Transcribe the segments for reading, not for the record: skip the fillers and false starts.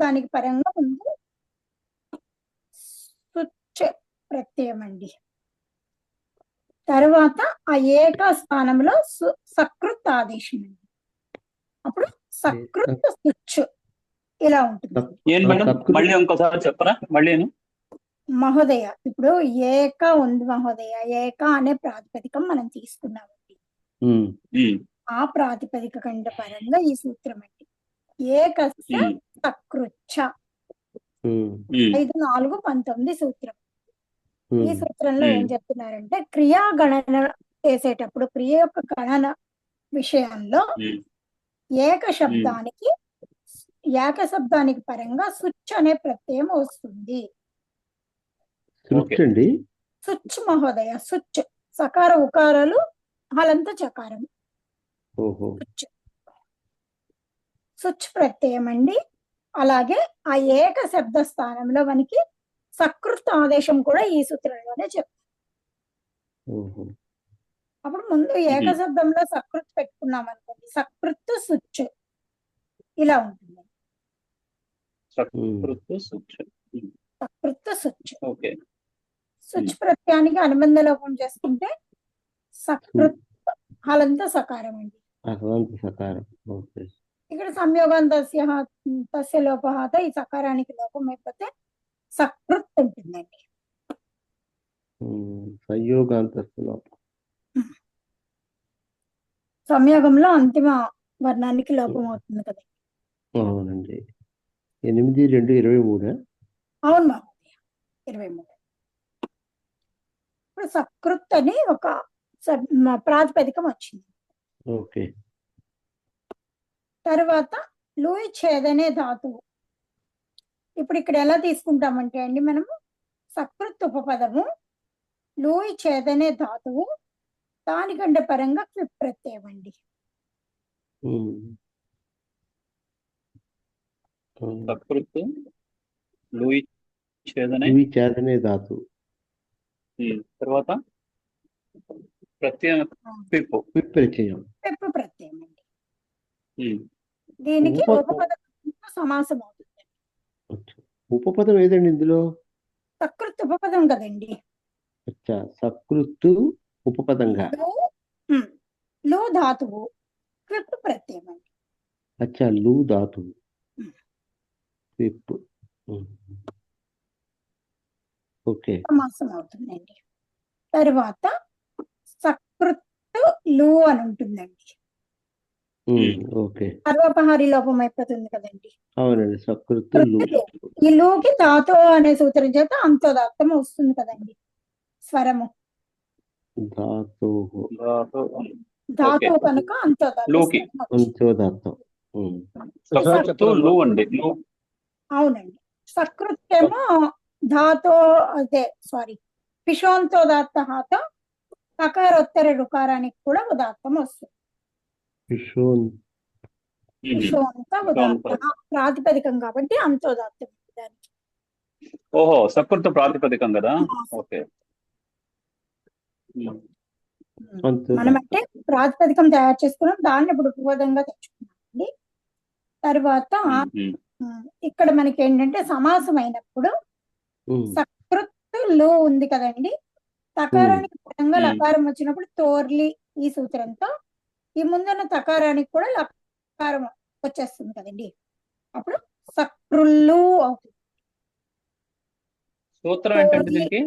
శబ్దానికి పరంగా ముందు సుచ్ ప్రత్యయం అండి. తర్వాత ఆ ఏక స్థానంలో సకృత్ ఆదేశం అండి. అప్పుడు సకృత్ సుచ్ ఇలా ఉంటుంది. ఏం మేడం మళ్ళీ ఇంకోసారి చెప్పరా మళ్ళీ మహోదయ. ఇప్పుడు ఏక ఉంది మహోదయ, ఏక అనే ప్రాతిపదికం మనం తీసుకున్నామండి. ఆ ప్రాతిపదిక కంటే పరంగా ఈ సూత్రం అండి. ఏకస్య సకృచ్చ 5-4-19 సూత్రం. ఈ సూత్రంలో ఏం చెప్తున్నారంటే క్రియా గణన చేసేటప్పుడు క్రియ యొక్క గణన విషయంలో ఏక శబ్దానికి పరంగా సుచ్ అనే ప్రత్యయం వస్తుంది. సుచ్ మహోదయ. సుచ్ సకార ఉకారాలు హలంత చకారం. సుచ్ ప్రత్యయం అండి. అలాగే ఆ ఏక శబ్ద స్థానంలో మనకి సకృత్ ఆదేశం కూడా ఈ సూత్రంలోనే చెప్తారు. అప్పుడు ముందు ఏక శబ్దంలో సకృత్ పెట్టుకున్నాం అనుకోండి, సకృత్ సుచ్ ఇలా ఉంటుంది. సకృత్ సుచ్. సుచ్ ప్రత్యయానికి అనుబంధ లోపం చేసుకుంటే సకృత్ హలంత సకారం అండి. ఇక్కడ సంయోగాంతస్య లోపహాత ఈ సకారానికి లోపం అయిపోతే సకృత్ ఉంటుందండి. సంయోగంలో అంతిమ వర్ణానికి లోపం అవుతుంది కదా. అవునండి. 8-2-23. అవును మహోదయ, 23. ఇప్పుడు సకృత్ అని ఒక ప్రాతిపదికం వచ్చింది. తర్వాత లూయి ఛేదనే ధాతువు. ఇప్పుడు ఇక్కడ ఎలా తీసుకుంటామంటే అండి మనము సకృత్ ఉపపదము లూయి ఛేదనే ధాతువు దానికంటే పరంగా క్విప్ ప్రత్యయం అండి. సకృత్ లూయి ఛేదనే ధాతువు తర్వాత ప్రత్యయం క్విప్ ప్రత్యయం అండి. దీనికి ఉపపదం సమాసం అవుతుంది. ఉపపదం ఏదండి ఇందులో? సకృత్ ఉపపదం కదండి. సకృత్ ఉపపదంగా లు ధాతువు క్విప్ ప్రత్యయం అండి. లు ధాతువు క్విప్ సమాసం అవుతుందండి. తర్వాత సకృత్ లు అని ఉంటుందండి. సర్వపహారి లోపం అయిపోతుంది కదండి. అవునండి. సకృత్ ఈ లూకి ధాతో అనే సూత్రం చేత అంతోదాత్తం వస్తుంది కదండి. స్వరము ధాతు కనుక అంతోదాత్తం. అవునండి. సకృత్ ఏమో ధాతో పిషోంతోదాత్త హాత సకారోత్తర రుకారానికి కూడా ఉదాత్తం వస్తుంది. పిషోంత ఉదాత్త ప్రాతిపదికం కాబట్టి అంతోదాత్తం దానికి. ఓహో, సకృత్ ప్రాతిపదికం కదా. ఓకే. మనం అంటే ప్రాతిపదికం తయారు చేసుకున్నాం, దాన్ని ఇప్పుడు ఉపపదంగా తెచ్చుకున్నామండి. తర్వాత ఇక్కడ మనకి ఏంటంటే సమాసం అయినప్పుడు సకృత్ లు ఉంది కదండి, తకారానికి పరంగా లకారం వచ్చినప్పుడు తోర్లి ఈ సూత్రంతో ఈ ముందున్న తకారానికి కూడా లకారం వచ్చేస్తుంది కదండి. అప్పుడు సకృల్లు అవుతుంది. సూత్రం ఏంటంటే దీనికి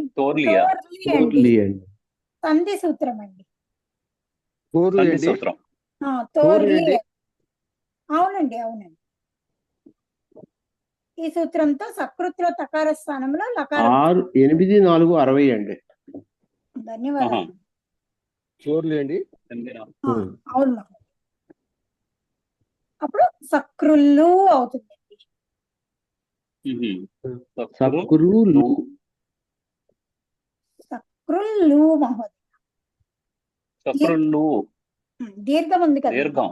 సంధి సూత్రం అండి. సూత్రం. అవునండి. ఈ సూత్రంతో సకృత్లో తకార స్థానంలో లకారం. 8-4-60 అండి. ధన్యవాదాలు. అవును. అప్పుడు సకృల్లు అవుతుందండి. సకృల్లు మహోదయ. దీర్ఘం ఉంది కదా, దీర్ఘం.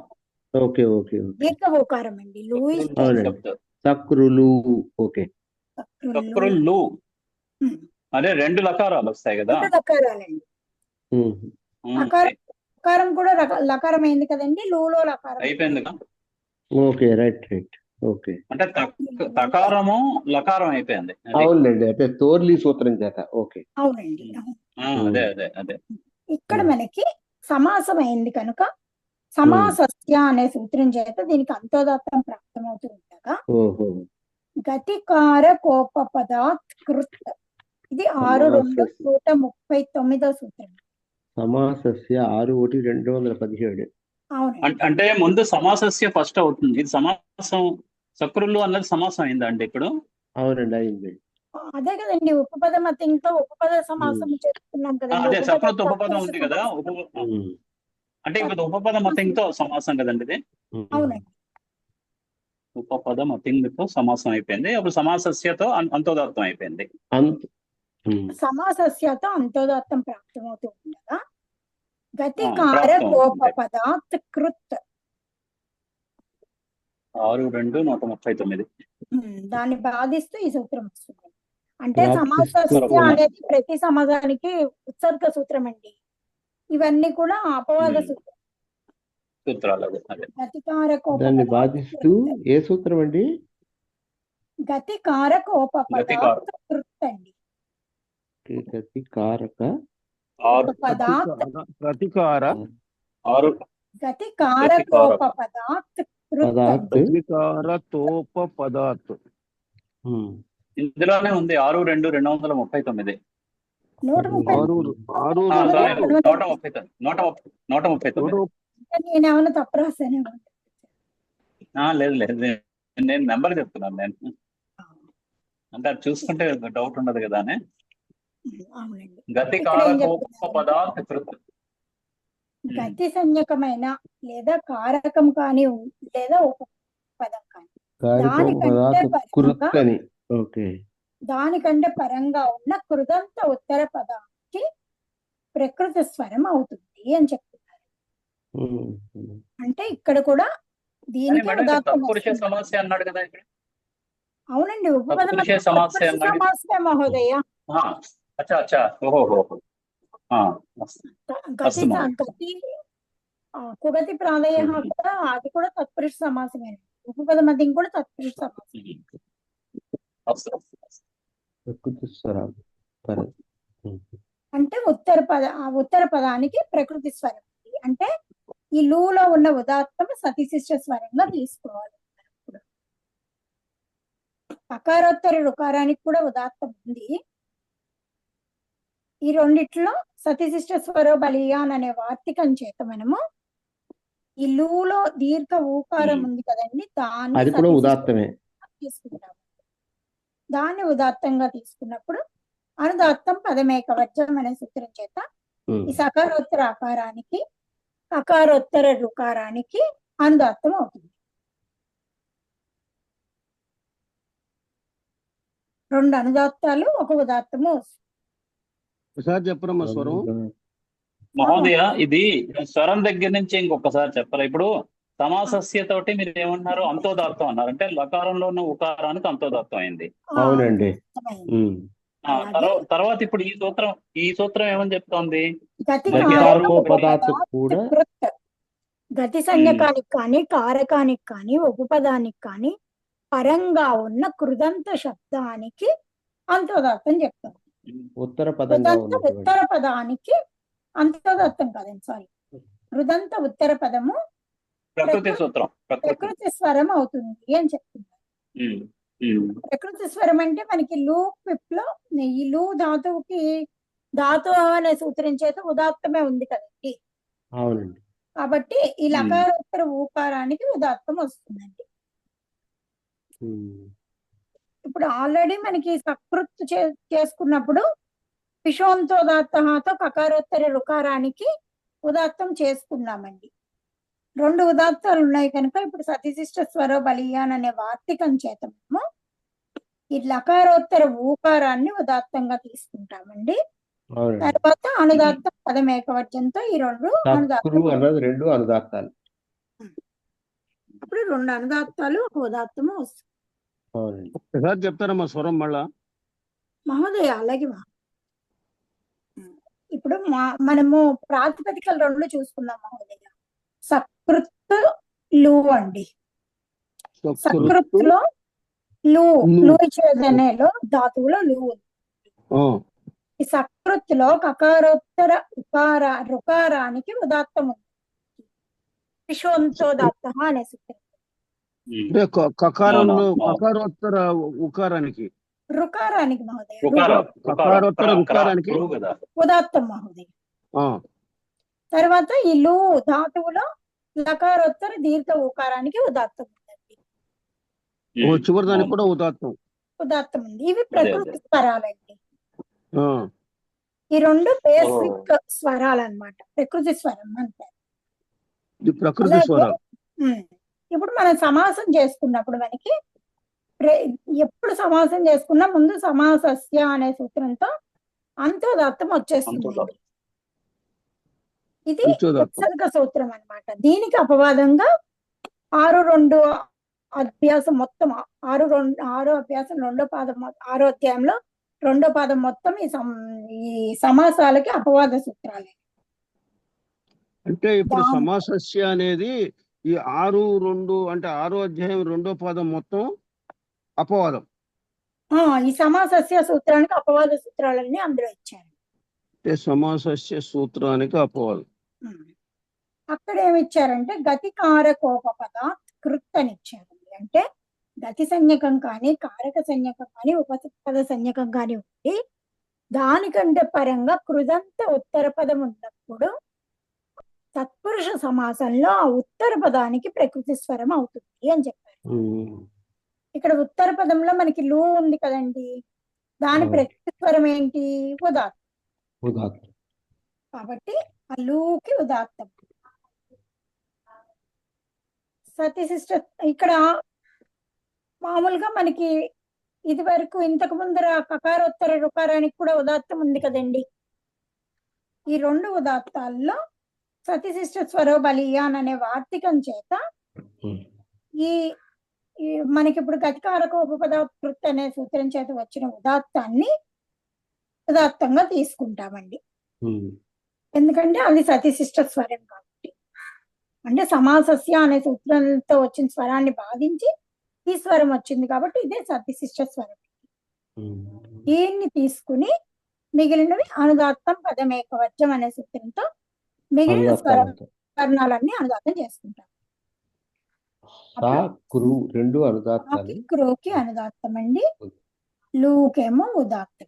ఓకే ఓకే దీర్ఘ ఓకారం అండి. సక్రులు. ఓకే, సక్రులు అదే రెండు లకారాలు వస్తాయి కదా. లకారాలండి. లకారం కూడా లకారం అయింది కదండి. లూలో లకారం అయిపోయింది. Okay, right right. ఓకే. అంటే తకారము లకారం అయిపోయింది అది. అవునులేండి, అంటే తోర్లి సూత్రం చేత. ఓకే. అవునండి అవును. అదే అదే అదే. ఇక్కడ మనకి సమాసం అయింది కనుక సమాసస్య అనే సూత్రం చేత దీనికి అంతోదాత్తం ప్రాప్తమవుతూ ఉండగా ఓహో. గతికార కోపపదాత్ కృత్ ఇది 6-2-139 సూత్రం. సమాసస్య 6-1-217. అవునండి అంటే ముందు సమాసస్య ఫస్ట్ అవుతుంది. ఇది సమాసం సకృలు అన్నది సమాసం అయిందా అండి ఇప్పుడు? అవునండి, అయింది. అదే కదండి ఉపపద మతంతో ఉపపద సమాసం చేస్తున్నాం కదండి. అదే ఉపపద సకృత్ ఉపపదం తత్పురుష ఉంది కదా. సమాసం. అంటే ఇప్పుడు ఉపపద మతంతో సమాసం కదండి ఇది. అవునండి ఉపపద మతింగ్తో సమాసం అయిపోయింది. అప్పుడు సమాసస్యతో అంతోదాత్తం అయిపోయింది. సమాసస్యతో అంతోదాత్తం ప్రాప్తమవుతూ ఉండగా గతికార ప్రాప్తం అవుతుంది. కోపపదాత్ కృత్ 6-2-139. దాన్ని బాధిస్తూ ఈ సూత్రం వస్తుంది. అంటే ప్రాప్తిస్తూ సమాసస్య అనేది ప్రతి సమాసానికి ఉత్సర్గ సూత్రం అండి. ఇవన్నీ కూడా అపవాద సూత్రం. సూత్రాలు అదే. గతికార దాన్ని కోపపదాత్ బాధిస్తూ ఏ సూత్రం అండి? గతికార కోపపదాత్ కృత్ అండి. గతికారక ఉపపదాత్ ప్రతికార 6 గతికార కోపపదాత్ కృత్ అండి. ప్రతికార తోప పదాత్. ఇందులోనే ఉంది 6-2-239. 139. నేనేమన్నా తప్పు రాశానేమో. లేదు లేదు, నేను నెంబర్ చెప్తున్నాను. నేను అంటే అది చూసుకుంటే డౌట్ ఉండదు కదా అని. అవునండి. గతికార కోపపదాత్ కృత్. గతి సంజ్ఞకమైన లేదా కారకం కానీ లేదా ఉపపదం కానీ దానికంటే పరంగా ఉన్న కృదంత ఉత్తర పదానికి ప్రకృతి స్వరం అవుతుంది అని చెప్తున్నారు. అంటే ఇక్కడ కూడా దీనికి తత్పురుష సమస్య అన్నాడు కదా ఇక్కడ. అవునండి ఉపపద సమస్య మహోదయ. అచ్చా అచ్చా. ఓహో. గతి కుగతి ప్రాణయ కూడా అది కూడా తత్పురుష సమాసమే. ఉపపద మధ్యం కూడా తత్పురుష సమాసం. అంటే ఉత్తర పదానికి ప్రకృతి స్వరం. అంటే ఈ లూలో ఉన్న ఉదాత్తం సతిశిష్ట స్వరంగా తీసుకోవాలి. అకారోత్తర రుకారానికి కూడా ఉదాత్తం ఉంది. ఈ రెండిట్లో సతిశిష్ట స్వర బలియాన్ అనే వార్తికం చేత మనము ఈ లూలో దీర్ఘ ఊకారం ఉంది కదండి, దాన్ని కూడా ఉదాత్తమే తీసుకుంటాము. దాన్ని ఉదాత్తంగా తీసుకున్నప్పుడు అనుదాత్తం పదమేకవచనం అనే సూత్రం చేత ఈ సకారోత్తర ఆకారానికి అకారోత్తర రుకారానికి అనుదాత్తం అవుతుంది. రెండు అనుదాత్తాలు ఒక ఉదాత్తము. చెప్పరమ్మా స్వరం మహోదయ. ఇది స్వరం దగ్గర నుంచి ఇంకొకసారి చెప్పాలి. ఇప్పుడు సమాసస్య తోటి మీరు ఏమన్నారు? అంతోదాత్తం అన్నారు. అంటే లకారంలో ఉన్న ఉకారానికి అంతోదాత్తం అయింది. అవునండి. తర్వాత ఇప్పుడు ఈ సూత్రం ఏమని చెప్తోంది? గతి సంజ్ఞకానికి కానీ కారకానికి కానీ ఉపపదానికి కానీ పరంగా ఉన్న కృదంత శబ్దానికి అంతోదాత్తం చెప్తాం. ఉత్తర పదానికి అంతోదాత్తం కాదండి, సారీ, కృదంత ఉత్తర పదము ప్రకృతి స్వరం అవుతుంది అని చెప్తున్నారు. ప్రకృతి స్వరం అంటే మనకి లూ క్విప్ లో ఈ లూ ధాతువుకి ధాతు అనే సూత్రం చేత ఉదాత్తమే ఉంది కదండి. అవునండి. కాబట్టి ఈ లకారోత్తర ఊకారానికి ఉదాత్తం వస్తుందండి. ఇప్పుడు ఆల్రెడీ మనకి సకృత్ చేసుకున్నప్పుడు పిషోంతోదాత్తతో కకారోత్తర రుకారానికి ఉదాత్తం చేసుకున్నామండి. రెండు ఉదాత్తాలు ఉన్నాయి కనుక ఇప్పుడు సతిశిష్ట స్వర బలియాన్ అనే వార్తికం చేత మేము ఈ లకారోత్తర ఊకారాన్ని ఉదాత్తంగా తీసుకుంటామండి. తర్వాత అనుదాత్తం పదమేకవచనంతో ఈ రెండు అనుదాత్తాలు. అప్పుడు రెండు అనుదాత్తాలు ఒక ఉదాత్తము వస్తుంది. ఒకసారి చెప్తారమ్మా స్వరం మళ్ళా మహోదయ. అలాగే ఇప్పుడు మనము ప్రాతిపదికలు రెండు చూసుకుందాం మహోదయ. సకృత్ లు అండి. సకృత్లో లు లు. లు చేదనేలో ధాతువులో లు ఉంది. ఆ, ఈ సకృత్లో కకారోత్తర రుకారానికి ఉదాత్తం ఉంది. విశ్వంతోదాత్త అనే సూత్రం. అంటే కకారంలో అవును. కకారోత్తర ఉకారానికి రుకారానికి మహోదయ కకారోత్తర రుకారానికి కదా. ఉదాత్తం మహోదయ. ఆ, తర్వాత ఈ లు ధాతువులో లకారోత్తర దీర్ఘ ఉకారానికి ఉదాత్తం ఉందండి. ఓ చివరి దానికి కూడా ఉదాత్తం. ఉదాత్తం ఉంది. ఇవి ప్రకృతి స్వరాలండి. ఆ, ఈ రెండు బేసిక్ స్వరాలు అన్నమాట. ప్రకృతి స్వరం అంటారు. ఇది ప్రకృతి అలాగే, స్వరాలు. ఇప్పుడు మనం సమాసం చేసుకున్నప్పుడు మనకి ఎప్పుడు సమాసం చేసుకున్నా ముందు సమాసస్య అనే సూత్రంతో అంత్యోదాత్తం వచ్చేస్తుంది. అంత్యోదాత్తం. ఇది అంత్యోదాత్తం. ఉపసర్గ సూత్రం అన్నమాట. దీనికి అపవాదంగా 6-2 అభ్యాసం మొత్తం 6 అభ్యాసం 2వ పాదం 6వ అధ్యాయంలో 2వ పాదం మొత్తం ఈ సమాసాలకి అపవాద సూత్రాలే. అంటే ఇప్పుడు సమాసస్య అనేది ఈ 6-2 అంటే 6వ అధ్యాయం 2వ పాదం మొత్తం అపవాదం. ఈ సమాసస్య సూత్రానికి అపవాద సూత్రాలన్నీ అందులో ఇచ్చారు. అంటే సమాసస్య సూత్రానికి అపవాదం. అక్కడ ఏమి ఇచ్చారంటే గతికారకోపపద కృత్ అని ఇచ్చారండి. అంటే గతి సంజ్ఞకం కానీ కారక సంజ్ఞకం కానీ ఉపపద సంజ్ఞకం కానీ ఉండి దానికంటే పరంగా కృదంత ఉత్తర పదం ఉన్నప్పుడు తత్పురుష సమాసంలో ఆ ఉత్తర పదానికి ప్రకృతి స్వరం అవుతుంది అని చెప్పారు. ఇక్కడ ఉత్తర పదంలో మనకి లు ఉంది కదండి, దాని ప్రకృతి స్వరం ఏంటి? ఉదాత్తం. కాబట్టి ఆ లూకి ఉదాత్తం. సతీశిష్ట ఇక్కడ మామూలుగా మనకి ఇది వరకు ఇంతకు ముందర కకారోత్తర రుకారానికి కూడా ఉదాత్తం ఉంది కదండి. ఈ 2 ఉదాత్తాల్లో సతీశిష్ట స్వరో బలీయాన్ అనే వార్తికం చేత ఈ మనకి ఇప్పుడు గతికారకోపపద కృత్ అనే సూత్రం చేత వచ్చిన ఉదాత్తాన్ని ఉదాత్తంగా తీసుకుంటామండి. ఎందుకంటే అది సతీశిష్ట స్వరం కాబట్టి. అంటే సమాసస్య అనే సూత్రంతో వచ్చిన స్వరాన్ని బాధించి ఈ స్వరం వచ్చింది కాబట్టి ఇదే సతీశిష్ట స్వరం. దీన్ని తీసుకుని మిగిలినవి అనుదాత్తం పదమేకవర్జం అనే సూత్రంతో మిగిలిన వర్ణాలన్నీ అనుదాత్తం చేసుకుంటాం. రెండు అనుదాత్తాలు. క్రోకి అనుదాత్తం అండి, లూకేమో ఉదాత్తం.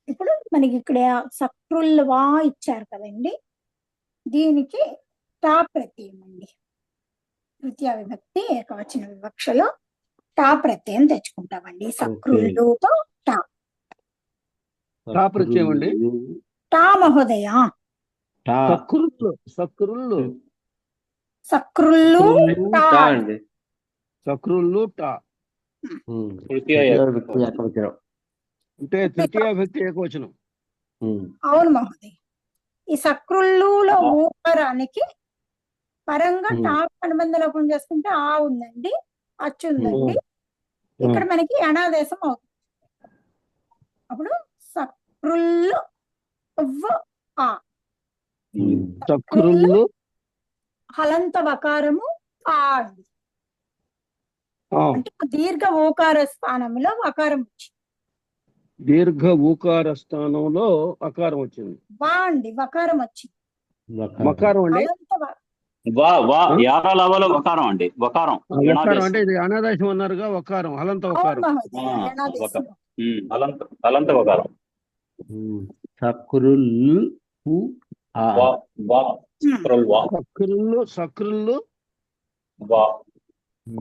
ఇప్పుడు మనకి ఇక్కడ సక్రుల్వా ఇచ్చారు కదండి, దీనికి టా ప్రత్యయం అండి. తృతీయ విభక్తి ఏకవచన వివక్షలో టా ప్రత్యయం తెచ్చుకుంటామండి. సక్రుల్లుతో టా ప్రత్యయం అండి. టా మహోదయ. సక్రుల్లు సక్రుల్లు టా అండి. సక్రుల్లు టా అంటే తృతీయ విభక్తి ఏకవచనం. అవును మహోదయ. ఈ సక్రుల్లులో ఊకారానికి పరంగా టా అనుబంధ లోపం చేసుకుంటే ఆ ఉందండి, అచ్చు ఉందండి. ఇక్కడ మనకి అనాదేశం అవుతుంది. అప్పుడు సక్రుల్లు ఆ సక్రుల్లు హలంత వకారము ఆ అండి. అంటే దీర్ఘ ఓకార స్థానంలో వకారం వచ్చింది. దీర్ఘ ఊకార స్థానంలో అకారం వచ్చింది. వా అండి వకారం వచ్చింది. మకారం అండి. వకారం అండి. వకారం అంటే ఇది అనాదేశం అన్నారుగా, వకారం హలంత వకారం. అలంత వకారం. సక్రుల్లు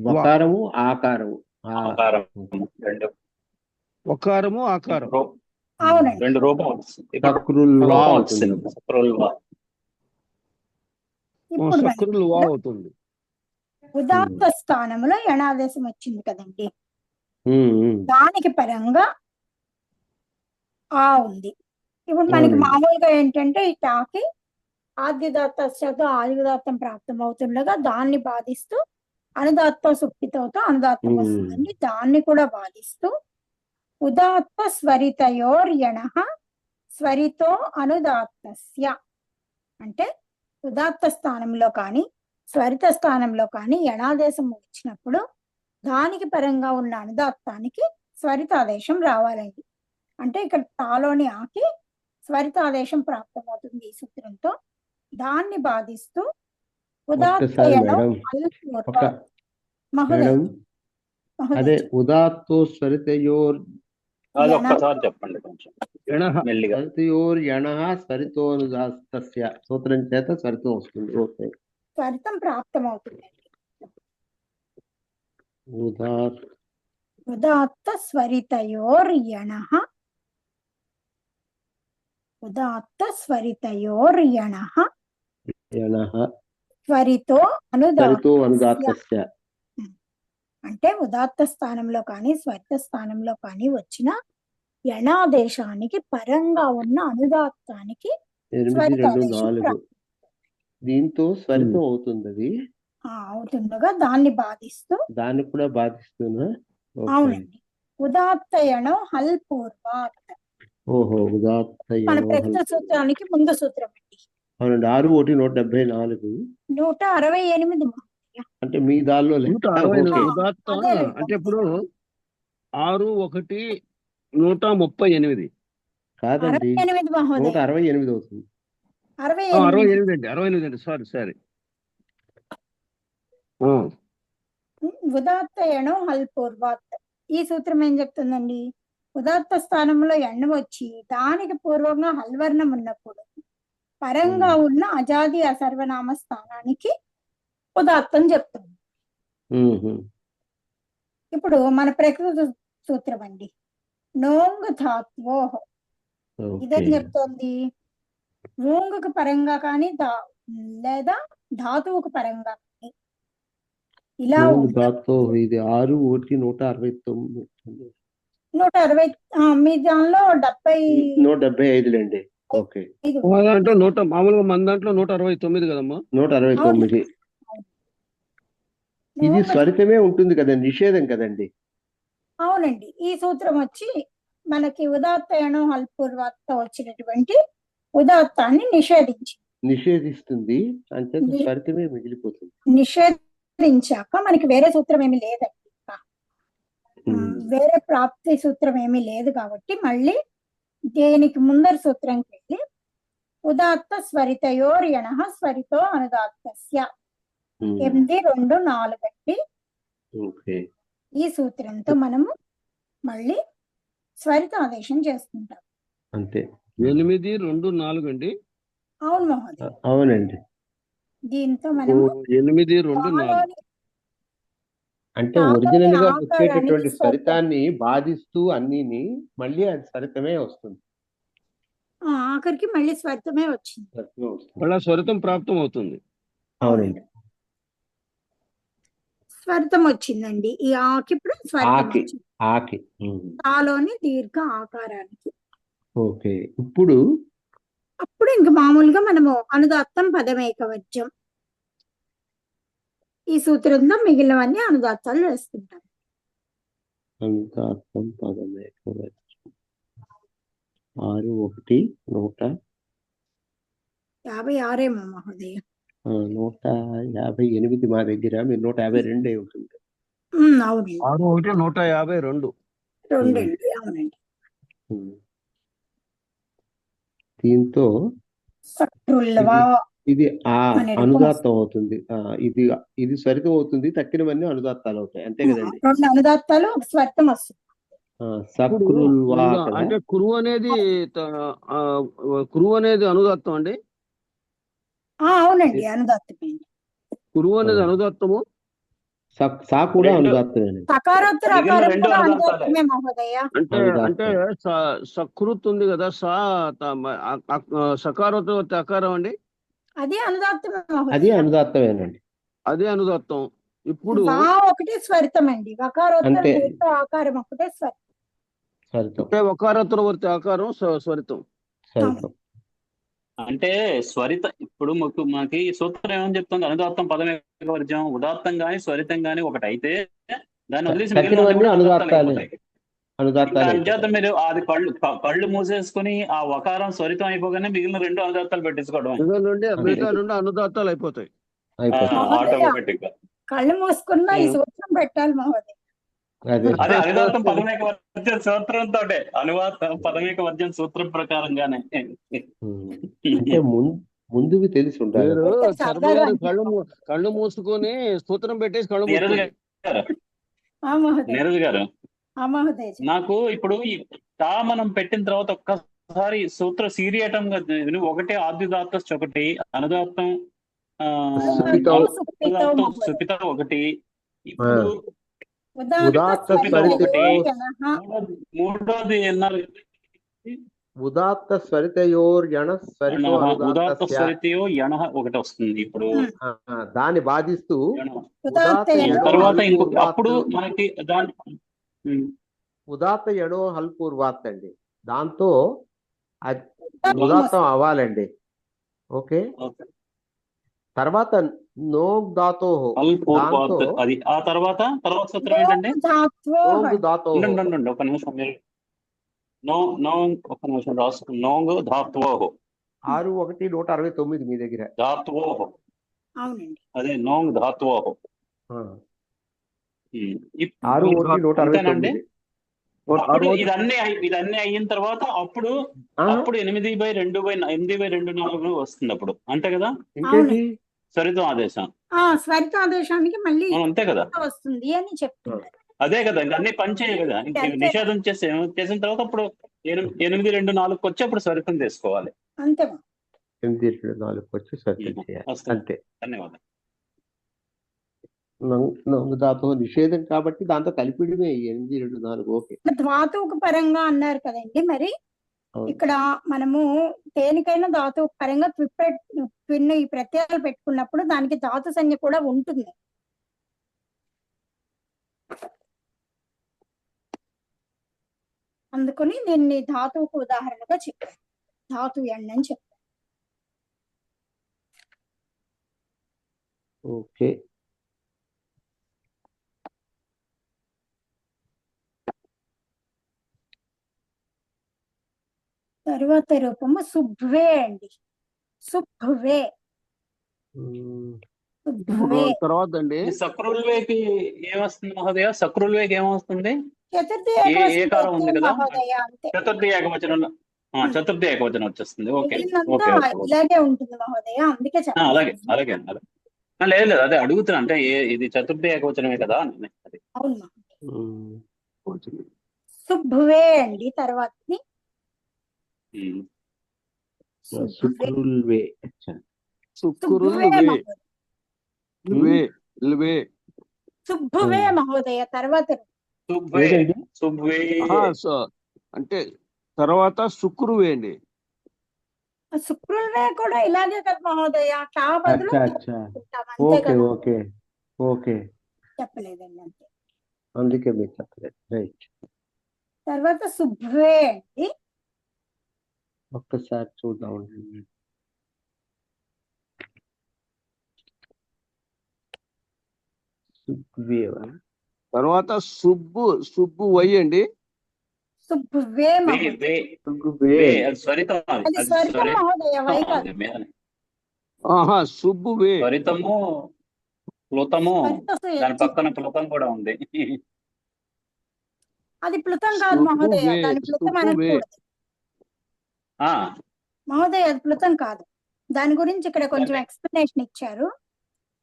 వకారము ఆకారము. వకారము ఆకారం. అవునండి. 2 రూపం వచ్చింది. సక్రుల్లు వా అవుతుంది. ఉదాత్త స్థానంలో యణాదేశం వచ్చింది కదండి, దానికి పరంగా ఆ ఉంది. ఇప్పుడు మనకి మామూలుగా ఏంటంటే ఈ టాకి ఆద్యుదాత్త ఆదిదాత్తం ప్రాప్తం అవుతుండగా దాన్ని బాధిస్తూ అనుదాత్త సుప్పితో అనుదాత్తం వస్తుందండి. దాన్ని కూడా బాధిస్తూ ఉదాత్త స్వరితయోర్యణ స్వరితో అనుదాత్తస్య అంటే ఉదాత్త స్థానంలో కానీ స్వరిత స్థానంలో కానీ యణాదేశం వచ్చినప్పుడు దానికి పరంగా ఉన్న అనుదాత్తానికి స్వరితాదేశం రావాలండి. అంటే ఇక్కడ తాలోని ఆకి స్వరితాదేశం ప్రాప్తమవుతుంది ఈ సూత్రంతో. దాన్ని బాధిస్తూ ఉదాత్త ఒక్కసారి యణం మేడం అల్పూర్వ ఒక మహోదయ మేడం అదే మహోదయ ఉదాత్తో స్వరితయోర్ అది యణ ఒక్కసారి చెప్పండి కొంచెం ఎణః మెల్లిగా. స్వరితయోర్ యణః స్వరితోనుదాత్తస్య సూత్రం చేత స్వరితం వస్తుంది. ఓకే. స్వరితం ప్రాప్తమవుతుందండి. ఉదాత్ ఉదాత్త స్వరితయోర్యణః ఉదాత్త స్వరితయోర్యణః యణః స్వరితో స్వరితో అనుదాత్తస్య. అనుదాత్తస్య. అంటే ఉదాత్త స్థానంలో కానీ స్వరిత స్థానంలో కానీ వచ్చిన యణాదేశానికి పరంగా ఉన్న అనుదాత్తానికి 8, 2, స్వరితాదేశం 4 ప్రాప్తం దీంతో స్వరితం అవుతుంది. అది అవుతుండగా దాన్ని బాధిస్తూ దాన్ని కూడా బాధిస్తున్నా. ఓకే. అవునండి ఉదాత్తయణం హల్పూర్వాత్. ఓహో ఉదాత్త మన యణో ప్రస్తుత హల్. సూత్రానికి ముందు సూత్రం అండి. అవునండి 6, 1, 174 168 అంటే మీ దానిలో లెక్క. 168 ఓకే. ఉదాత్త అదేలేండి. అంటే ఇప్పుడు 6, 1, 138. కాదండి 68 మహోదయ 168 అవుతుంది. 68 68 అండి సారీ. ఉదాత్తయణం హల్పూర్వాత్. ఈ సూత్రం ఏం చెప్తుందండి? ఉదాత్త స్థానంలో ఎన్న వచ్చి దానికి పూర్వంగా హల్వర్ణం ఉన్నప్పుడు పరంగా ఉన్న అజాది అసర్వనామ స్థానానికి ఉదాత్తం చెప్తుంది. ఇప్పుడు మన ప్రకృతి సూత్రం అండి. నోంగ్ ధాత్వో ఇదేం ఓకే. చెప్తోంది? ఓంగుకు పరంగా కానీ లేదా ధాతువుకు పరంగా కానీ ఇలా నోంగ్ ఉన్న దాంతో ఇది 6, 1, 169 160 మీ దానిలో 175 లేండి. ఓకే. 75 దాంట్లో మామూలుగా మన దాంట్లో 169 కదమ్మా. 169 ఇది నోంగ్ స్వరితమే ఉంటుంది కదండి, నిషేధం కదండి. అవునండి. ఈ సూత్రం వచ్చి మనకి ఉదాత్తయణం హల్పూర్వాత్త వచ్చినటువంటి ఉదాత్తాన్ని నిషేధిస్తుంది. అంతే ని- స్వరితమే మిగిలిపోతుంది. నిషేధించాక మనకి వేరే సూత్రం ఏమీ లేదండి. వేరే ప్రాప్తి సూత్రం ఏమీ లేదు కాబట్టి మళ్ళీ దేనికి ముందరి సూత్రంకి వెళ్ళి ఉదాత్త స్వరితయోర్యణ స్వరితో అనుదాత్తస్య 8, 2, 4 అండి. ఓకే. ఈ సూత్రంతో మనము మళ్ళీ స్వరిత ఆదేశం చేసుకుంటాం. అంతే. 8, 2, 4 అండి. అవును మహోదయ. అవునండి. దీంతో మనము 8, 2, 4. తాలోని అంటే తాలోని ఒరిజినల్ గా ఆకారానికి వచ్చేటటువంటి స్వరితం. స్వరితాన్ని బాధిస్తూ అన్నిని మళ్ళీ అది స్వరితమే వస్తుంది. ఆఖరికి మళ్ళీ స్వరితమే వచ్చింది. స్వరితమే వస్తుంది. మళ్ళా స్వరితం ప్రాప్తం అవుతుంది. అవునండి. స్వరితం వచ్చిందండి. ఈ ఆకి ఇప్పుడు స్వరితం ఆకి వచ్చింది. ఆకి. తాలోని దీర్ఘ ఆకారానికి. ఓకే. ఇప్పుడు అప్పుడు ఇంక మామూలుగా మనము అనుదాత్తం పదమేకవచనం ఈ సూత్రంతో మిగిలినవన్నీ అనుదాత్తాలు వేసుకుంటాం. అనుదాత్తం పదమేకవచనం 6, 1, 56 మహోదయ. 158 మా దగ్గర. మీరు 152 అయి ఉంటుంది. అవునండి. 6, 1, 152. రెండండి. అవునండి. దీంతో సక్రుల్వా ఇది అనే రూపం అనుదాత్తం అవుతుంది. ఇది స్వరితం అవుతుంది. తక్కినవన్నీ అనుదాత్తాలు అవుతాయి. అంతే కదండి. 2 అనుదాత్తాలు ఒక స్వరితం వస్తుంది. సక్రుల్వా కదా. అంటే కురు అనేది అనుదాత్తం అండి. అవునండి అనుదాత్తమే. కురు అనేది అనుదాత్తము. సా కూడా రెండు. అనుదాత్తమేనండి. సకారోత్తర మిగిలిన ఆకారం రెండు కూడా అనుదాత్తాలే. అనుదాత్తమే మహోదయ. అంటే సకృత్ ఉంది కదా, సకారోత్తర ఆకారం అండి. అది అనుదాత్తమే అది మహోదయ. అనుదాత్తమేనండి. అదే అనుదాత్తం. ఇప్పుడు వా ఒకటే స్వరితం అండి. వకారోత్తర అంతే. దీర్ఘ ఆకారం ఒకటే స్వరితం. స్వరితం. అంటే వకారోత్తరవర్తి ఆకారం స్వరితం. స్వరితం. అంటే స్వరిత ఇప్పుడు మనకి ఈ సూత్రం ఏమని చెప్తుంది? అనుదాత్తం పదమేకవర్జం ఉదాత్తం గాని స్వరితం గాని ఒకటి అయితే దాన్ని వదిలేసి మిగిలిన తక్కినవన్నీ అనుదాత్తాలు అనుదాత్తాలే. అయిపోతాయి. అనుదాత్తాలు అంచేత అయిపోతాయి. మీరు అది కళ్ళు మూసేసుకుని ఆ వకారం స్వరితం అయిపోగానే మిగిలిన రెండు అనుదాత్తాలు పెట్టించుకోవడం మిగతా నుండి అనుదాత్తాలు అయిపోతాయి. అయిపోతాయి. ఆటోమేటిక్ గా. కళ్ళు మూసుకున్నా ఈ ఉమ్. సూత్రం పెట్టాలి మహోదయ. అదే అదే అనుదాత్తం పదమేక వర్జం సూత్రంతో అనువాదం పదమేక వర్జం సూత్రం ప్రకారంగానే. అంటే ముందువి తెలిసి ఉండాలి. మీరు అయితే శర్మ సరదాగా గారు కళ్ళు మూసుకొని సూత్రం పెట్టేసి కళ్ళు నీరజ్ మూసుకోండి. గారు ఆ మహోదయ, నీరజ్ గారు ఆ మహోదయ చెప్పండి. నాకు ఇప్పుడు ఈ టా మనం పెట్టిన తర్వాత ఒక్కసారి సూత్ర సీరియటంగా ఒకటి ఆద్యుదాత్త ఒకటి అనుదాత్తం సుపితం. సుప్పితం మహోదయ. సుపిత ఒకటి ఇప్పుడు ఉదాత్త స్వరితయో జనః. మూడోది ఎన్నారు ఉదాత్త స్వరితయోర్యణ స్వరితో ఉదాత్త అనుదాత్తస్య. స్వరితయో యణ ఒకటి వస్తుంది ఇప్పుడు. దాన్ని బాధిస్తూ యణ. ఉదాత్త ఎడో తర్వాత ఇంకో హల్పూర్వాత్. అప్పుడు మనకి దాని ఉదాత్త ఎడో హల్పూర్వాత్ అండి. దాంతో ఉదాత్తం అవ్వాలండి. ఓకే. తర్వాత నోగ్ ధాతో దాంతో అది ఆ తర్వాత సూత్రం ఏంటంటే నోగ్ ధాతో ఉండండి ఒక నిమిషం మీరు ఒక నిమిషం రాసుకు నోంగ్ ధాత్వోహో 6-1-169 మీ దగ్గర. ధాత్వోహో అవునండి. అదే నోంగ్ ధాత్వోహో. 6-1-169. అప్పుడు ఇదన్నీ అయిన తర్వాత అప్పుడు 8/2/4 వస్తుంది అప్పుడు, అంతే కదా ఇంకేంటి సరితం ఆదేశం. స్వరిత ఆదేశానికి మళ్ళీ అంతే కదా, వస్తుంది అని చెప్తున్నారు. అదే కదా, ఇంకా అన్ని పనిచేయ కదా. నిషేధం చేసిన తర్వాత అప్పుడు 8/2/4 వచ్చి అప్పుడు సరితం తీసుకోవాలి. అంతే 8-4 వచ్చి సత్యం చేయాలి. వస్తుంది. అంతే. ధన్యవాదాలు. నోగ్ ధాతో నిషేధం కాబట్టి దాంతో కలిపిడమే 8-2-4. ఓకే. ధాతువుకు పరంగా అన్నారు కదండి. మరి ఇక్కడ మనము దేనికైనా ధాతువు పరంగా ట్విన్ ఈ ప్రత్యయాలు పెట్టుకున్నప్పుడు దానికి ధాతు సంజ్ఞ కూడా ఉంటుంది. అందుకని దీన్ని ధాతువుకు ఉదాహరణగా చెప్పాను. ధాతు ఎండ్ అని చెప్పాను. ఓకే. తరువాత రూపము శుభ్వే అండి. శుభ్వే శుభ్వే. తర్వాత అండి సక్రుల్వేకి ఏమొస్తుంది మహోదయ? సక్రుల్వేకి ఏమొస్తుంది? చతుర్థి ఏకారం ఉంది కదా, మహోదయ. అంతే. చతుర్థి ఏకవచనం వచ్చేస్తుంది. ఓకే మిగిలినంతా ఇలాగే ఉంటుంది మహోదయ. అందుకే అలాగే లేదు అదే అడుగుతున్నా, అంటే ఇది చతుర్థి ఏకవచనమే కదా అని. అవును. శుభ్వే అండి. తర్వాత శుక్రుల్వే. శుభ్వే మహోదయ. తర్వాత అంటే తర్వాత శుక్రువే అండి. శుక్రుల్వే కూడా ఇలాగే కదా మహోదయ. Okay okay okay. చెప్పలేదండి, అంతే. అందుకే మీరు చెప్పలేదు. రైట్. తర్వాత శుభ్వే అండి. ఒక్కసారి చూద్దాం. తర్వాత సుబ్బు వై అండి. శుభ్వే స్వరితం మహోదయ. వై కాదు. సుబ్బువే. స్వరితము ప్లుతము, దాని పక్కన ప్లుతం కూడా ఉంది. అది ప్లుతం కాదు మహోదయ. దాని ప్లుతం అనకూడదు మహోదయ. అది ప్లుతం కాదు. దాని గురించి ఇక్కడ కొంచెం ఎక్స్ప్లెనేషన్ ఇచ్చారు.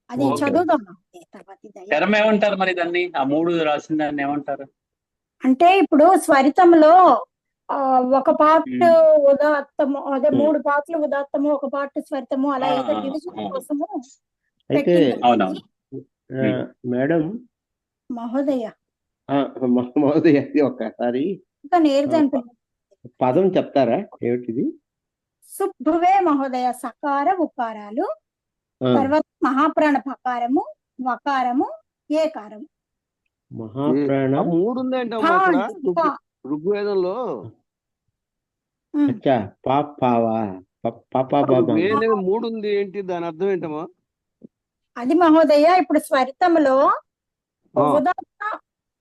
అది చదువుదాం మహోదయ తర్వాత. చరం ఏమంటారు మరి దాన్ని? ఆ 3 రాసిన దాన్ని ఏమంటారు? అంటే ఇప్పుడు స్వరితంలో ఒక పార్ట్ ఉదాత్తము, అదే 3 పార్ట్లు ఉదాత్తము, ఒక పార్ట్ స్వరితము, అలా ఏదో డివిజన్ కోసము అయితే మేడం మహోదయ ఒక్కసారి నేర్దండి పదం చెప్తారా ఏమిటిది? శుభ్వే మహోదయ. సకార ఉకారాలు, తర్వాత మహాప్రాణ పకారము, వకారము, ఏకారము. మహాప్రాణ 3 ఉందేంటమ్మా అక్కడ ఋగ్వేదంలో? పాపావా 3 ఉంది ఏంటి? దాని అర్థం ఏంటమ్మా? అది మహోదయ ఇప్పుడు స్వరితంలో ఉదాత్త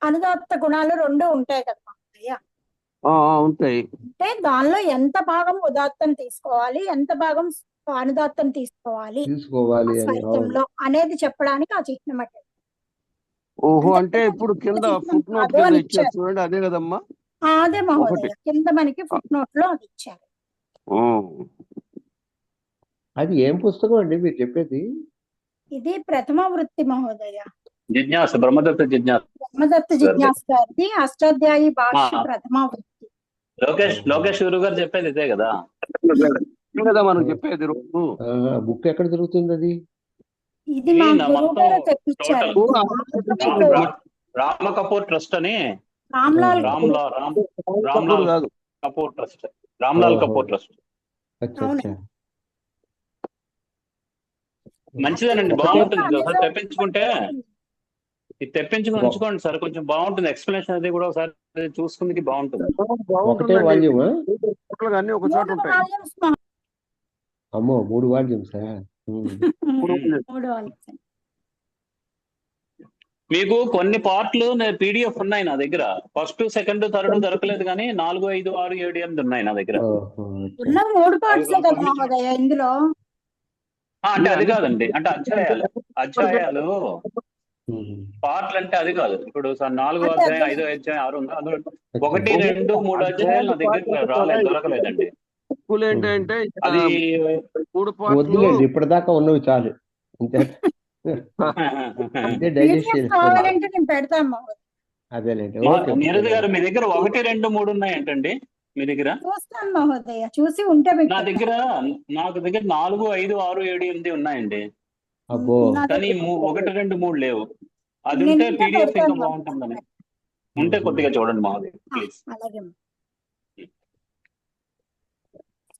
అనుదాత్త గుణాలు 2 ఉంటాయి కదా మహోదయ. ఉంటాయి. అంటే దానిలో ఎంత భాగం ఉదాత్తం తీసుకోవాలి, ఎంత భాగం అనుదాత్తం తీసుకోవాలి ఆ తీసుకోవాలి అని. అవును. స్వరితంలో అనేది చెప్పడానికి ఆ చిహ్నం అంటే ఓహో, అంటే అంటే ఇప్పుడు కింద చిహ్నం ఫుట్ నోట్ కాదు కింద అని ఇచ్చారు ఇచ్చారు. చూడండి, అదే కదమ్మా. అదే ఒకటి. మహోదయ, కింద మనకి ఫుట్ నోట్ లో అది ఇచ్చారు. ఆ. అది ఏం పుస్తకం అండి మీరు చెప్పేది? ఇది ప్రథమ వృత్తి మహోదయ, జిజ్ఞాస, బ్రహ్మదత్త జిజ్ఞాస బ్రహ్మదత్త గారిది. జిజ్ఞాస్ గారిది అష్టాధ్యాయి భాష్య ఆ, ప్రథమ వృత్తి. లోకేష్ గురువు గారు చెప్పేది ఇదే కదా. ఇదే కదా మనకు చెప్పేది రోజు. బుక్ ఎక్కడ దొరుకుతుంది అది? ఇది ఇది మా నా గురువు మొత్తం గారు తెప్పించారు. టోటల్ మీకు రామ కపూర్ ట్రస్ట్ అని, రామ్లాల్ కపూర్ కాదు. కపూర్ ట్రస్ట్, రామ్లాల్ ఓహో. కపూర్ ట్రస్ట్. అచ్చా అవును. అచ్చా. మంచిదేనండి, ఒకటే బాగుంటుంది. అన్ని ఒకసారి తెప్పించుకుంటే, ఇది తెప్పించుకుని బా- ఉంచుకోండి సార్, కొంచెం బాగుంటుంది. ఎక్స్ప్లెనేషన్ అది కూడా ఒకసారి చూసుకుందికి బాగుంటుంది. ఒకటే బాగుంటుందండి. వాల్యూమా? టోటల్గా అన్ని ఒక చోట 3 ఉంటాయి. వాల్యూమ్స్ అమ్మో 3 వాల్యూమ్సా? ఇప్పుడు 3 వాల్యూమ్స్. మీకు కొన్ని పార్ట్లు పీడిఎఫ్ ఉన్నాయి నా దగ్గర. ఫస్ట్, సెకండ్, థర్డ్ దొరకలేదు, కానీ 4, 5, 6, 7, 8 ఉన్నాయి నా దగ్గర. ఓహో, అచ్చా. ఉన్న 3 పార్ట్స్ అవి కదా పంపించు. మహోదయ ఇందులో. అంటే అది కాదండి, అంటే అధ్యాయాలు ఉమ్. పార్ట్లు అంటే అది కాదు. ఇప్పుడు 4వ అంటే అధ్యాయం, అదే 5వ అధ్యాయం, 6 ఉంది. అందులో అచ్చా. 1, 2, 3 అధ్యాయాలు నా దగ్గర దొరకలేదండి. స్కూల్ ఏంటంటే అది 3 పార్ట్లు. వద్దులేండి, ఇప్పటిదాకా ఉన్నవి చాలు. అంతే. అంతే డైజెస్ట్ PDF చేసుకోండి. కావాలంటే నేను పెడతాను మహోదయ. అదేలేండి. మా ఓకే. నీరజ్ గారు, మీ దగ్గర 1, 2, 3 ఉన్నాయంటండి మీ దగ్గర? చూస్తాను మహోదయ, చూసి ఉంటే మీకు నాకు దగ్గర 4, 5, 6, 7, 8 ఉన్నాయండి. అబ్బో. నా కానీ దగ్గర 1, 2, 3 లేవు. అది నేను ఉంటే ఇంకా పీడిఎఫ్ ఇంకా పెడతాను బాగుంటుందని. ఉంటే కొద్దిగా చూడండి మాది, ప్లీజ్. అలాగే. నా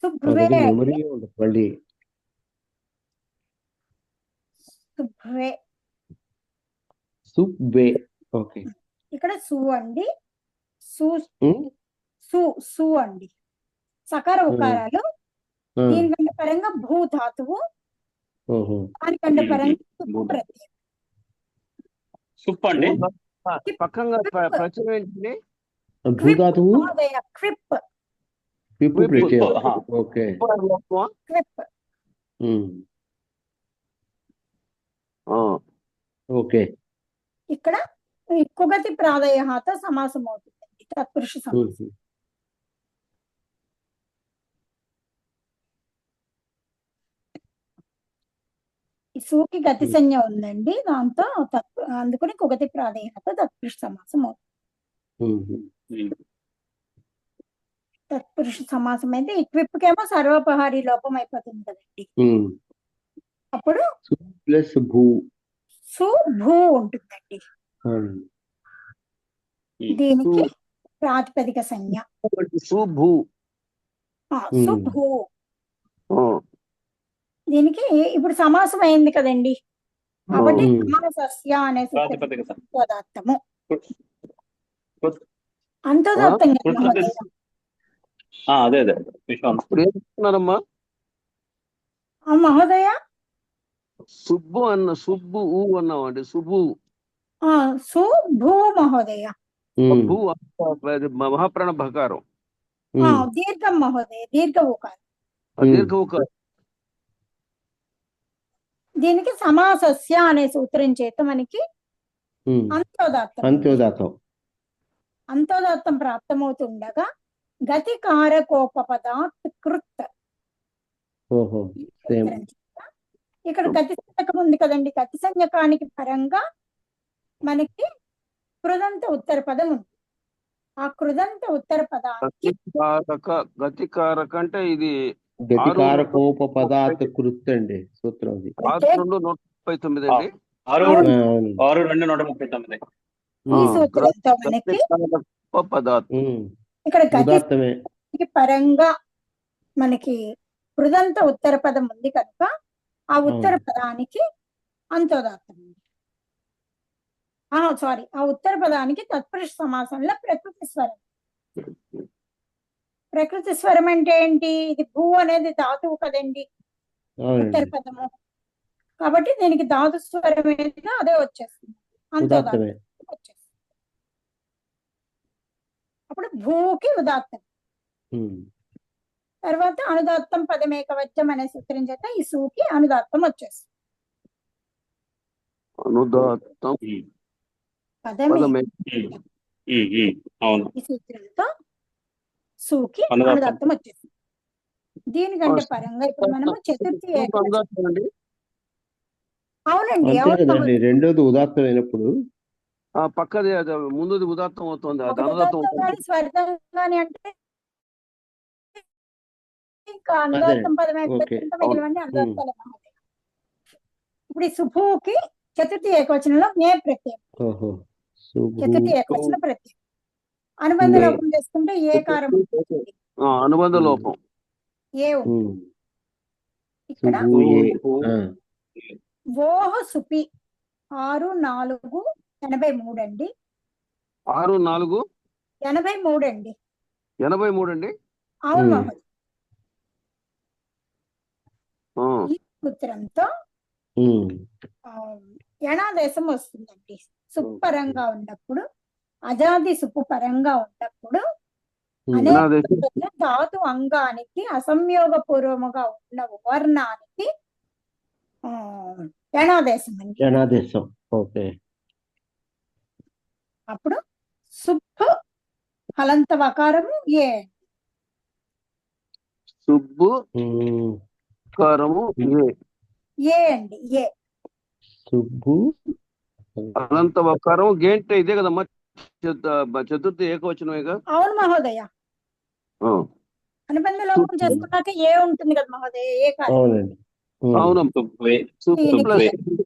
శుభ్వే దగ్గర మెమరీ ఉండదు మళ్ళీ. శుభ్వే. సుబ్బే. ఓకే. ఇక్కడ సు అండి, సు ఉమ్, సు సు అండి, సకార ఉకారాలు. ఆ, దీనికంటే పరంగా భూ ధాతువు, ఓహో. దానికంటే పరంగా సు ప్రత్యయం. సుప్ అండి. పక్కంగా ప్రచురం ఏంటండి? భూధాతువు మహోదయ క్విప్, పిప్పు క్విప్. ప్రత్యయం. ఆహా. ఓకే. క్విప్. ఉమ్, ఆ. ఓకే. ఇక్కడ ఈ కుగతి ప్రాదయతో సమాసం అవుతుందండి, తత్పురుష సమాసం. ఉమ్, ఈ సూకి గతి సంజ్ఞ ఉందండి, దాంతో అందుకని కుగతి ప్రాదయతో తత్పురుష సమాసం అవుతుంది. ఉమ్, తత్పురుష సమాసం అయితే ఇక్విప్కేమో సర్వోపహారి లోపం అయిపోతుంది కదండి. ఉమ్. అప్పుడు సు ప్లస్ భూ. సు భూ ఉంటుందండి. అవును. దీనికి ప్రాతిపదిక సంజ్ఞ సుభూ. సుభూ. దీనికి ఇప్పుడు సమాసం అయింది కదండి, కాబట్టి సమాసస్య అనే ప్రాతిపదిక సంజ్ఞ. పదార్థము కృత్- అంతోదాత్తం కదా కృత్ మహోదయ. అదే విశ్వం. ఇప్పుడు ఏం చెప్తున్నారమ్మా? మహోదయ సుబ్బు అన్నామండి. సుబ్బు. సుభూ మహోదయ. భూ మహాప్రాణ భకారం. దీర్ఘం మహోదయ, దీర్ఘ ఉకారం. దీర్ఘ ఉకారం. దీనికి సమాసస్య అనే సూత్రం చేత మనకి అంతోదాత్తం అంత్యోదాత్తం. అంతోదాత్తం ప్రాప్తమవుతుండగా గతి కారకోపపదాత్ కృత్. ఓహో, సేమ్. ఇక్కడ గతి సంజ్ఞకం ఉంది కదండి, గతి సంజ్ఞకానికి పరంగా మనకి కృదంత ఉత్తర పదం ఉంది. ఆ కృదంత ఉత్తర పదానికి గతికారక అంటే ఇది గతికారకోప పదార్థ కృత్ అండి సూత్రం అది. 6:2:139 అండి. 6:2:139. ఈ సూత్రంతో మనకి పదార్థం ఇక్కడ ఉదాత్తమే. గతి పరంగా మనకి కృదంత ఉత్తర పదం ఉంది కనుక ఆ ఉత్తర పదానికి అంతోదాత్తం ఉంది. సారీ, ఆ ఉత్తర పదానికి తత్పురుష సమాసంలో ప్రకృతి స్వరం. ప్రకృతి స్వరం అంటే ఏంటి? ఇది భూ అనేది ధాతువు కదండి, ఉత్తర పదము. కాబట్టి దీనికి ధాతు స్వరం ఏదో అదే వచ్చేస్తుంది, అంతోదాత్తం ఉదాత్తమే. వచ్చేస్తుంది. అప్పుడు భూకి ఉదాత్తం. ఉమ్. తర్వాత అనుదాత్తం పదమేకవచనం అనే సూత్రం చేత ఈ సూకి అనుదాత్తం వచ్చేస్తుంది. అనుదాత్తం పదమే పదమే. అవును. ఈ సూత్రంతో సూకి అనుదాత్తం. అనుదాత్తం వచ్చేసింది. దీనికంటే పరంగా ఇప్పుడు మనము చతుర్థి ఏకవచనం. అనుదాత్తం అండి. అవునండి, అంతే అవును కదండి, మహోదయ. రెండోది ఉదాత్తం అయినప్పుడు పక్కది అది ముందుది ఉదాత్తం అవుతుంది, అది ఒకటి అనుదాత్తం ఉదాత్తం అవుతుంది. కానీ స్వరితం కానీ అంటే ఇంకా అదేనండి. అనుదాత్తం ఓకే. పదమేకవచనంతో మిగిలినవన్నీ ఉమ్. అనుదాత్తాలే మహోదయ. ఇప్పుడు ఈ సుభుకి చతుర్థి ఏకవచనంలో మే ప్రత్యయం, ఓహో. శుభు. చతుర్థి ఏకవచనం ప్రత్యయం. అనుబంధ మే. లోపం చేసుకుంటే ఏ కారం ఉంటుంది, అనుబంధ లోపం. ఏ ఉంటుంది. ఉమ్. ఇక్కడ శుభు ఏ. ఆ. ఓహ సుపి 6×4=83 అండి. 6×4 83 అండి. 83 అండి. అవును ఉమ్. మహోదయ. ఆ, ఈ సూత్రంతో ఉమ్. యణాదేశం వస్తుందండి. సుపరంగా ఉన్నప్పుడు, అజాది సుపు పరంగా ఉన్నప్పుడు ఉమ్. అనేక యణాదేశం. చోట్ల ధాతు అంగానికి అసంయోగ పూర్వముగా ఉన్న వర్ణానికి యణాదేశం అండి. జనాదేశం. ఓకే. అప్పుడు సుబ్బు హలంత వకారము ఏ సుబ్బు ఉమ్. కారము ఏ. అండి. ఏ శుభు. అనంత వకారం గేంటే ఇదే కదమ్మా, చతుర్థి ఏకవచనమేగా. అవును మహోదయ. ఆ, అనుబంధ లోపం చేసుకున్నాక ఏ ఉంటుంది కదా మహోదయ, ఏ కారం. అవునండి. ఉమ్. అవునమ్మా. సుబ్బే. దీనికి సుబ్బే.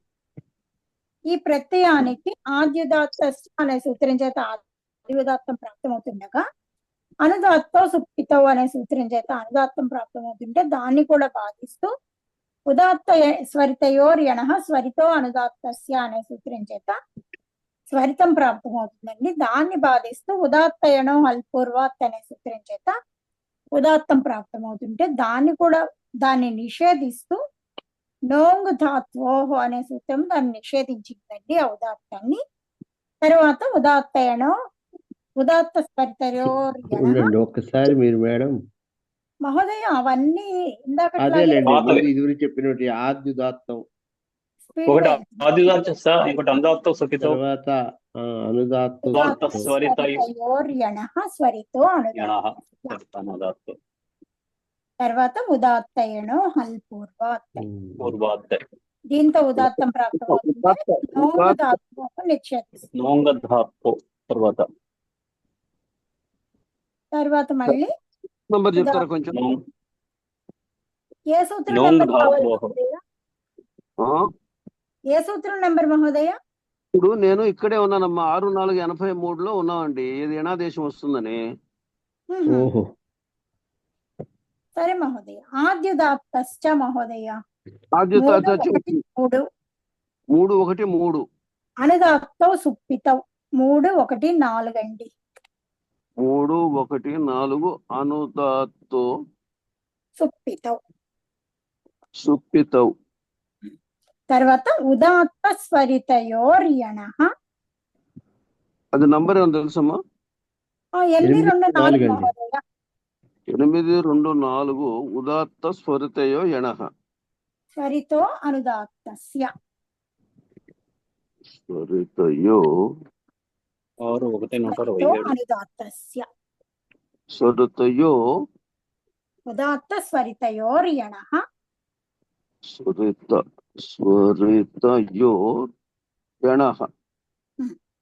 ఈ ప్రత్యయానికి ఆద్యుదాత్త అనే సూత్రం చేత ఆద్యుదాత్తం ప్రాప్తమవుతుండగా అనుదాత్తో సుప్పితో అనే సూత్రం చేత అనుదాత్తం ప్రాప్తమవుతుంటే దాన్ని కూడా బాధిస్తూ ఉదాత్త స్వరితయోర్యణ స్వరితో అనుదాత్తస్య అనే సూత్రం చేత స్వరితం ప్రాప్తమవుతుందండి. దాన్ని బాధిస్తూ ఉదాత్తయణో హల్పూర్వాత్ అనే సూత్రం చేత ఉదాత్తం ప్రాప్తమవుతుంటే దాన్ని నిషేధిస్తూ నోంగ్ ధాత్వోహో అనే సూత్రం దాన్ని నిషేధించిందండి ఆ ఉదాత్తాన్ని. తర్వాత ఉదాత్తయణో ఉదాత్త స్వరితయోర్యణ. ఉండండి ఒక్కసారి మీరు మేడం. మహోదయ అవన్నీ ఇందాక అదేలేండి, పాతవి. ముందు ఇది గురించి చెప్పినట్టు ఆద్యుదాత్తం, స్పీడ్ ఒకటి ఆదిదాత్త ఇంకోటి అనుదాత్త సుఖితో, తర్వాత అనుదాత్త ఉదాత్త స్వరితయు స్వరితయోర్యణ స్వరితో యణః అనుదాత్త. అనుదాత్త తర్వాత ఉదాత్తయణో హల్పూర్వాత్. పూర్వాత్త దీంతో ఉదాత్తం ప్రాప్తమవుతుంటే నోంగ్ ధాత్వోహం నిషేధిస్తుంది. నోంగధాత్తో తర్వాత తర్వాత మళ్ళీ నంబర్ చెప్తారా కొంచెం? ఏ సూత్రం నోంగ్ నెంబర్ కావాలి ధాత్వోహం. మహోదయ? ఆ, ఏ సూత్రం నెంబర్ మహోదయ? ఇప్పుడు నేను ఇక్కడే ఉన్నానమ్మా, 6×4=83లో ఉన్నామండి. ఇది యణాదేశం వస్తుందని. ఓహో. సరే మహోదయ. ఆద్యుదాత్తశ్చ మహోదయ ఆద్యుదాత్త 3 3 1 3 అనుదాత్తౌ సుప్పితౌ 3 1 4 అండి. 3 1 4 అనుదాత్తో సుప్పితౌ. సుప్పితౌ. తర్వాత ఉదాత్త స్వరితయోర్యణ అది నంబర్ ఏమో తెలుసమ్మా? 8 2 4 4 అండి. మహోదయ. 8 2 4 ఉదాత్త స్వరితయో యణః. స్వరితో అనుదాత్తస్య. స్వరితయో 6 1 స్వరితో 127 అనుదాత్తస్య. స్వరితయో ఉదాత్త స్వరితయోర్యణ స్వరితయో యణః.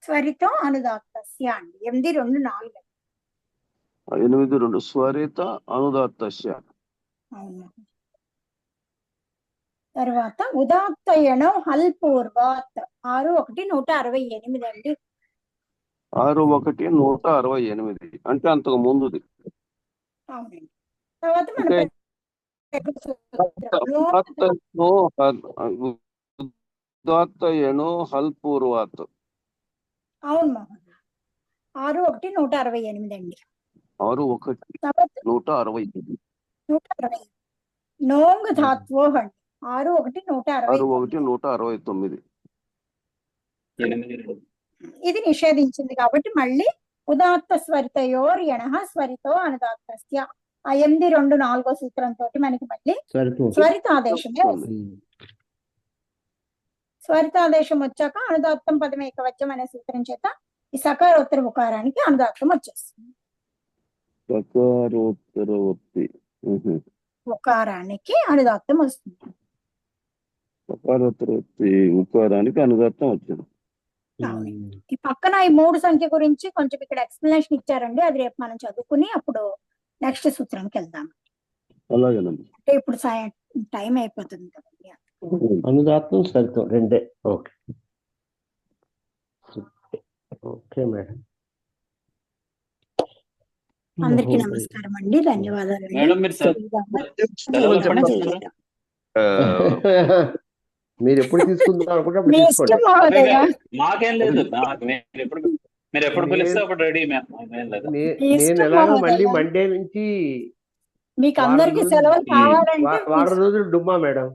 స్వరితో అనుదాత్తస్య అండి. 8 2 4. 8 2 స్వరిత అనుదాత్తస్య. అవును. తర్వాత ఉదాత్తయణో హల్పూర్వాత్ 6 1 168 అండి. 6 1 168 అంటే అంతకు ముందుది. అవునండి. తర్వాత మన అంటే ఉదాత్తయణో హల్పూర్వాత్. అవును మహోదయ. 6 1 168 అండి. 6 1 తర్వాత 168. 120. నోంగ్ ధాత్వోహ అండి. 6 1 6 1 169. 169. 8 2 ఇది నిషేధించింది కాబట్టి మళ్ళీ ఉదాత్త స్వరితయోర్యణ స్వరితో అనుదాత్తస్య. ఆ 8, 2, 4 సూత్రంతో మనకి మళ్ళీ స్వరితం స్వరితాదేశమే వస్తుంది. స్వరితాదేశం వచ్చాక అనుదాత్తం పదం ఏకవచనం అనే సూత్రం చేత ఈ సకారోత్తర ఉకారానికి అనుదాత్తం వచ్చేస్తుంది. సకారోత్తరవర్తి. ఉకారానికి అనుదాత్తం వస్తుంది. సకారోత్తరవర్తి ఉకారానికి అనుదాత్తం వచ్చింది. ఈ పక్కన ఈ 3 సంఖ్య గురించి కొంచెం ఇక్కడ ఎక్స్ప్లెనేషన్ ఇచ్చారండి. అది రేపు మనం చదువుకుని అప్పుడు నెక్స్ట్ సూత్రంకి వెళ్దాం. అలాగేనండి. అంటే ఇప్పుడు టైం అయిపోతుంది కదండి. అనుదాత్తం స్వరితం రెండే. Okay okay madam. అందరికీ నమస్కారం అండి, ధన్యవాదాలు. మేడం మీరు సెలవు ఎప్పుడు తీసుకున్నారు? మీరు ఎప్పుడు తీసుకుందాం అనుకుంటే అప్పుడు మీ తీసుకోండి. ఇష్టం మహోదయ. మాకేం లేదు. మీరు ఎప్పుడు పిలిస్తే అప్పుడు రెడీ మేము. నేను ఎలాగో మళ్ళీ మండే నుంచి మీకు అందరికి సెలవులు కావాలంటే వారం రోజులు డుమ్మా మేడం.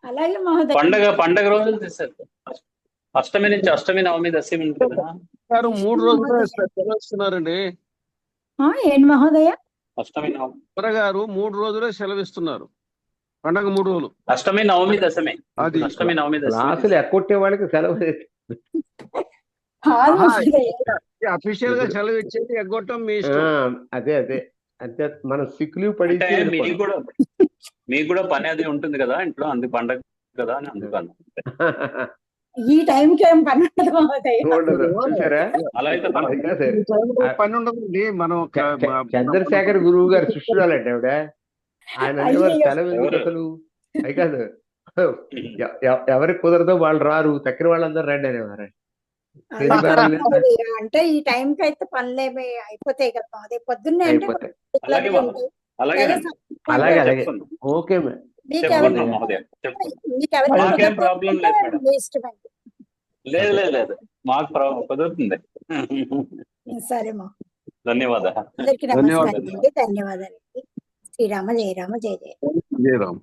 అలాగే మహోదయ. పండగ రోజులు తీసేస్తారు. అష్టమి నుంచి అష్టమి, నవమి, దశమి ఉంటుంది కదా. 3 రోజులు సెలవు ఇస్తున్నారండి. ఏంటి మహోదయ? అష్టమి, నవమి గారు 3 రోజులే సెలవిస్తున్నారు. పండగ 3 రోజులు. అష్టమి, నవమి, దశమి. అది అష్టమి, నవమి, దశమి. క్లాసులు ఎక్కొట్టే వాళ్ళకి సెలవు కాదు మహోదయ. అఫీషియల్ గా సెలవు ఇచ్చేది ఎగ్గొట్టం మీ ఇష్టం. అదే అంటే మనం సిక్ లీవ్ పడి అంటే మీకు కూడా పని అది ఉంటుంది కదా ఇంట్లో, అందుకు పండగ కదా అని అందుకన్నా. ఈ టైంకి ఏం పని ఉండదు మహోదయ. అలా అయితే పని ఉండదండి. మనం చంద్రశేఖర్ గురువు గారు శిష్యురాలంటే ఆవిడ. ఆయన అనేవారు సెలవు ఎందుకు అసలు అయి కాదు, ఎవరికి కుదరదో వాళ్ళు రారు, తక్కిన వాళ్ళందరూ రండి అనేవారు. అంటే ఈ టైంకి అయితే పనులేమి అయిపోతాయి కదా మహోదయ. పొద్దున్నే అంటే అలాగే ఓకే మేడం. మీ ఇష్టం అండి. లేదు మాకు కుదురుతుంది. సరే మా ధన్యవాదాలు. అందరికీ నమస్కారం అండి, ధన్యవాదాలు. శ్రీరామ జయ రామ జయ జయ. జయరామ్.